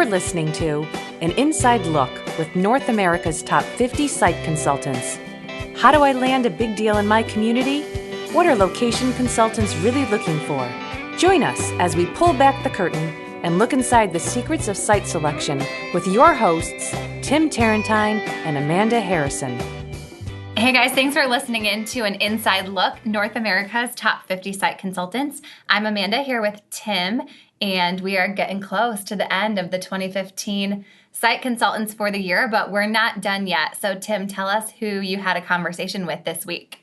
You're listening to an inside look with North America's top 50 site consultants. How do I land a big deal in my community? What are location consultants really looking for? Join us as we pull back the curtain and look inside the secrets of site selection with your hosts, Tim Tarentine and Amanda Harrison. Hey guys, thanks for listening in to an inside look, North America's top 50 site consultants. I'm Amanda here with Tim, and we are getting close to the end of the 2015 site consultants for the year, but we're not done yet. So Tim, tell us who you had a conversation with this week.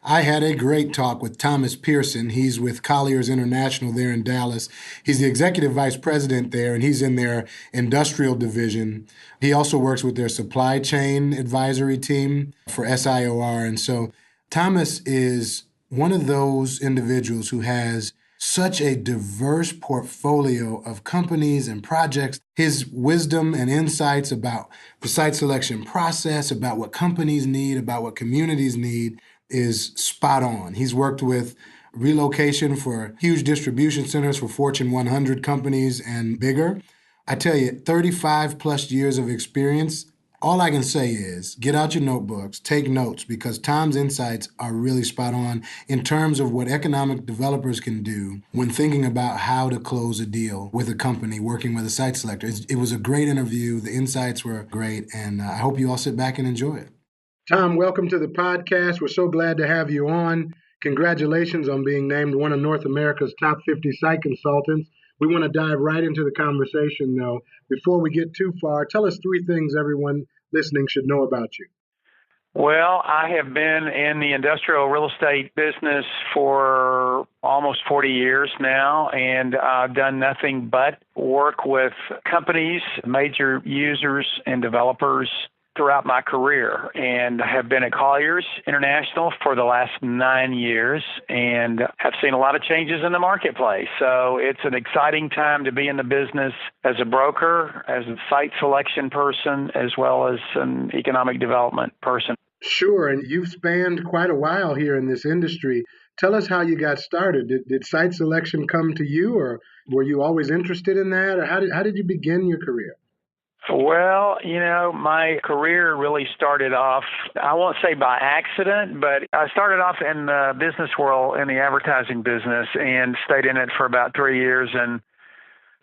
I had a great talk with Thomas Pearson. He's with Colliers International there in Dallas. He's the executive vice president there, and he's in their industrial division. He also works with their supply chain advisory team for SIOR. And so Thomas is one of those individuals who has such a diverse portfolio of companies and projects. His wisdom and insights about the site selection process, about what companies need, about what communities need, is spot on. He's worked with relocation for huge distribution centers for Fortune 100 companies and bigger. I tell you, 35 plus years of experience. All I can say is get out your notebooks, take notes, because Tom's insights are really spot on in terms of what economic developers can do when thinking about how to close a deal with a company working with a site selector. It was a great interview. The insights were great, and I hope you all sit back and enjoy it. Tom, welcome to the podcast. We're so glad to have you on. Congratulations on being named one of North America's top 50 site consultants. We want to dive right into the conversation, though. Before we get too far, tell us three things everyone listening should know about you. Well, I have been in the industrial real estate business for almost 40 years now, and I've done nothing but work with companies, major users, and developers throughout my career, and have been at Colliers International for the last 9 years and have seen a lot of changes in the marketplace. So it's an exciting time to be in the business as a broker, as a site selection person, as well as an economic development person. Sure, and you've spanned quite a while here in this industry. Tell us how you got started. Did site selection come to you, or were you always interested in that, or how did you begin your career? Well, my career really started off, I won't say by accident, but I started off in the business world, in the advertising business, and stayed in it for about 3 years. And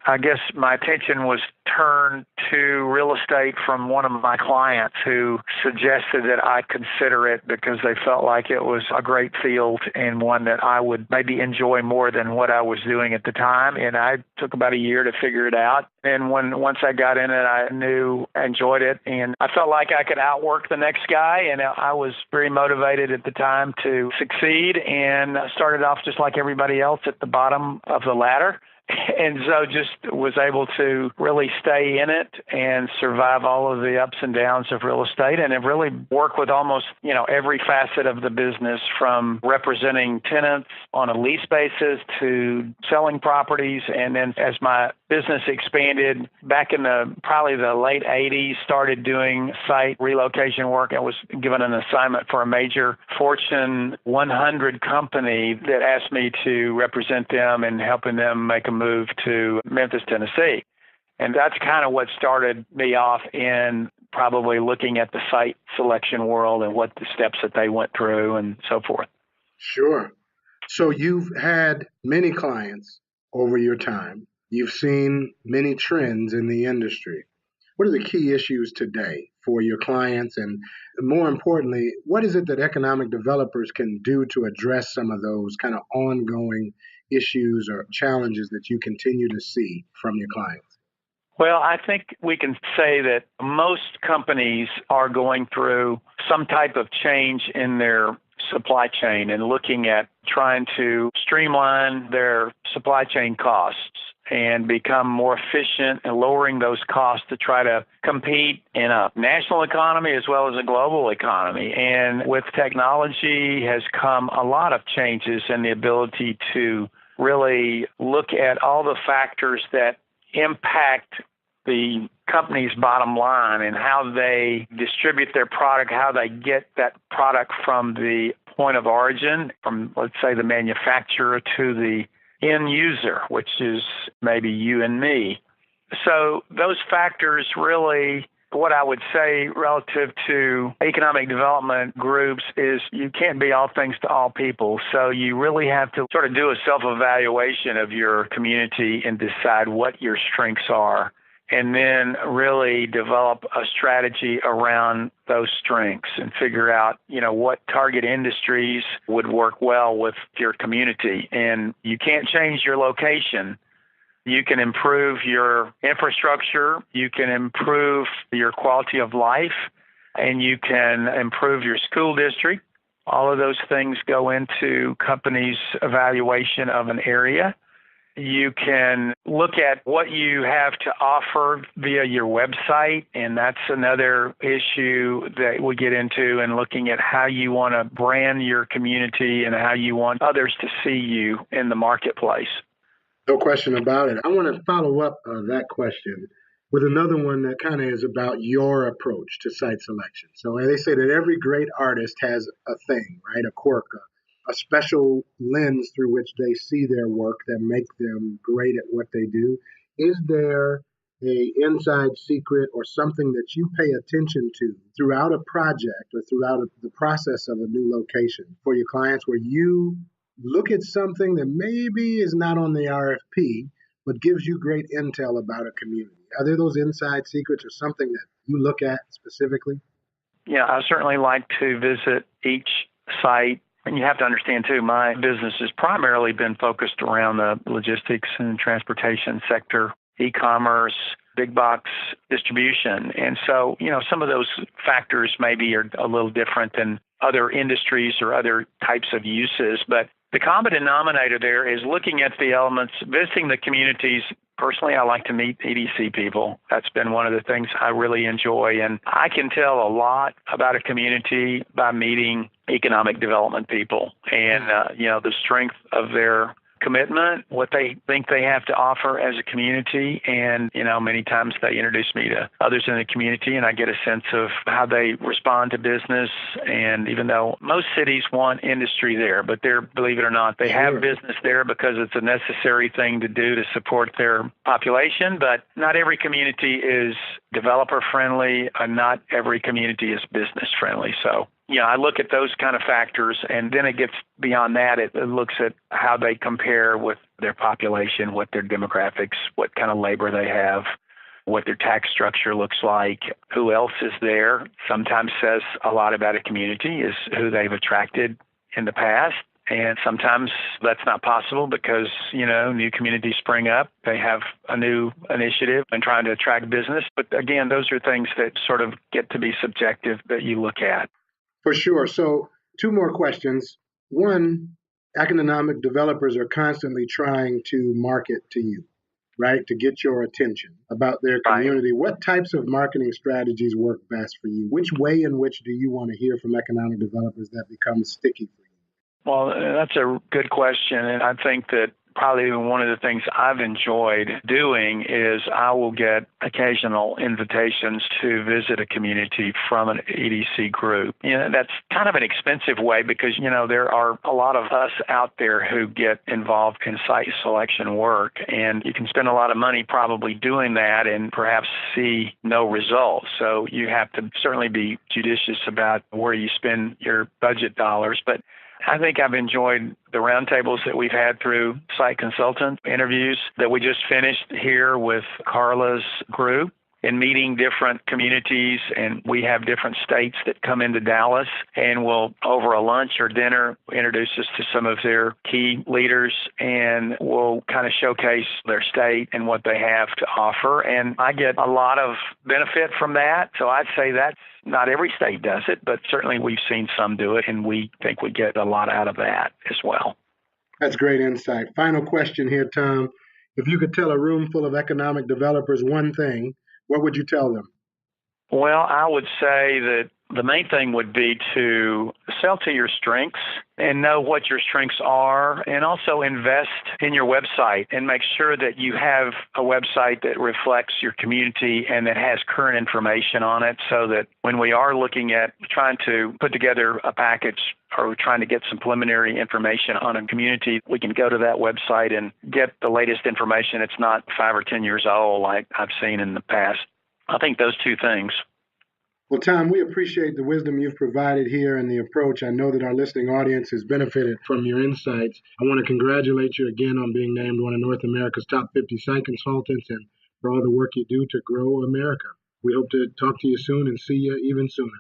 I guess my attention was turned to real estate from one of my clients who suggested that I consider it because they felt like it was a great field and one that I would maybe enjoy more than what I was doing at the time. And I took about a year to figure it out. And once I got in it, I enjoyed it, and I felt like I could outwork the next guy. And I was very motivated at the time to succeed, and I started off just like everybody else at the bottom of the ladder. And so just was able to really stay in it and survive all of the ups and downs of real estate, and have really worked with almost, every facet of the business, from representing tenants on a lease basis to selling properties. And then as my business expanded back in probably the late 80s, started doing site relocation work. I was given an assignment for a major Fortune 100 company that asked me to represent them and helping them make a move to Memphis, Tennessee. And that's kind of what started me off in probably looking at the site selection world and what the steps that they went through and so forth. Sure. So you've had many clients over your time. You've seen many trends in the industry. What are the key issues today for your clients? And more importantly, what is it that economic developers can do to address some of those kind of ongoing issues or challenges that you continue to see from your clients? Well, I think we can say that most companies are going through some type of change in their supply chain and looking at trying to streamline their supply chain costs and become more efficient and lowering those costs to try to compete in a national economy as well as a global economy. And with technology has come a lot of changes in the ability to really look at all the factors that impact the company's bottom line and how they distribute their product, how they get that product from the point of origin, from, let's say, the manufacturer to the end user, which is maybe you and me. So those factors really, what I would say relative to economic development groups is you can't be all things to all people. So you really have to sort of do a self-evaluation of your community and decide what your strengths are, and then really develop a strategy around those strengths and figure out, what target industries would work well with your community. And you can't change your location. You can improve your infrastructure, you can improve your quality of life, and you can improve your school district. All of those things go into companies' evaluation of an area. You can look at what you have to offer via your website, and that's another issue that we get into, and looking at how you want to brand your community and how you want others to see you in the marketplace. No question about it. I want to follow up on that question with another one that kind of is about your approach to site selection. So they say that every great artist has a thing, right? A quirk, a special lens through which they see their work that make them great at what they do. Is there a inside secret or something that you pay attention to throughout a project or throughout the process of a new location for your clients, where you look at something that maybe is not on the RFP, but gives you great intel about a community? Are there those inside secrets or something that you look at specifically? Yeah, I certainly like to visit each site. And you have to understand, too, my business has primarily been focused around the logistics and transportation sector, e-commerce, big box distribution. And so, some of those factors maybe are a little different than other industries or other types of uses. But the common denominator there is looking at the elements, visiting the communities. Personally, I like to meet EDC people. That's been one of the things I really enjoy. And I can tell a lot about a community by meeting economic development people and, the strength of their commitment, what they think they have to offer as a community. And, many times they introduce me to others in the community, and I get a sense of how they respond to business. And even though most cities want industry there, but believe it or not, they have business there because it's a necessary thing to do to support their population. But not every community is developer friendly, and not every community is business friendly. So I look at those kind of factors, and then it gets beyond that. It looks at how they compare with their population, what their demographics, what kind of labor they have, what their tax structure looks like, who else is there. Sometimes says a lot about a community is who they've attracted in the past. And sometimes that's not possible because, new communities spring up. They have a new initiative and trying to attract business. But again, those are things that sort of get to be subjective that you look at. For sure. So 2 more questions. One, economic developers are constantly trying to market to you, right, to get your attention about their community. Right. What types of marketing strategies work best for you? Which way in which do you want to hear from economic developers that becomes sticky for you? Well, that's a good question. And I think that probably one of the things I've enjoyed doing is I will get occasional invitations to visit a community from an EDC group. That's kind of an expensive way because, there are a lot of us out there who get involved in site selection work, and you can spend a lot of money probably doing that and perhaps see no results. So you have to certainly be judicious about where you spend your budget dollars. But I think I've enjoyed the roundtables that we've had through site consultant interviews that we just finished here with Carla's group, and meeting different communities. And we have different states that come into Dallas and will, over a lunch or dinner, introduce us to some of their key leaders, and will kind of showcase their state and what they have to offer. And I get a lot of benefit from that. So I'd say that's not every state does it, but certainly we've seen some do it, and we think we get a lot out of that as well. That's great insight. Final question here, Tom. If you could tell a room full of economic developers one thing, what would you tell them? Well, I would say that The main thing would be to sell to your strengths and know what your strengths are, and also invest in your website and make sure that you have a website that reflects your community and that has current information on it, so that when we are looking at trying to put together a package or we're trying to get some preliminary information on a community, we can go to that website and get the latest information. It's not 5 or 10 years old like I've seen in the past. I think those two things. Well, Tom, we appreciate the wisdom you've provided here and the approach. I know that our listening audience has benefited from your insights. I want to congratulate you again on being named one of North America's top 50 site consultants and for all the work you do to grow America. We hope to talk to you soon and see you even sooner.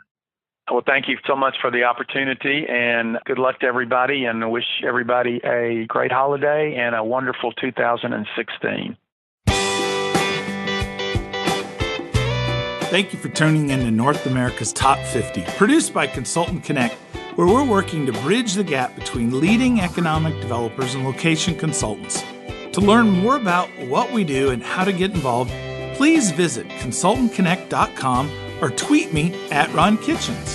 Well, thank you so much for the opportunity, and good luck to everybody, and I wish everybody a great holiday and a wonderful 2016. Thank you for tuning in to North America's Top 50, produced by Consultant Connect, where we're working to bridge the gap between leading economic developers and location consultants. To learn more about what we do and how to get involved, please visit consultantconnect.com or tweet me at Ron Kitchens.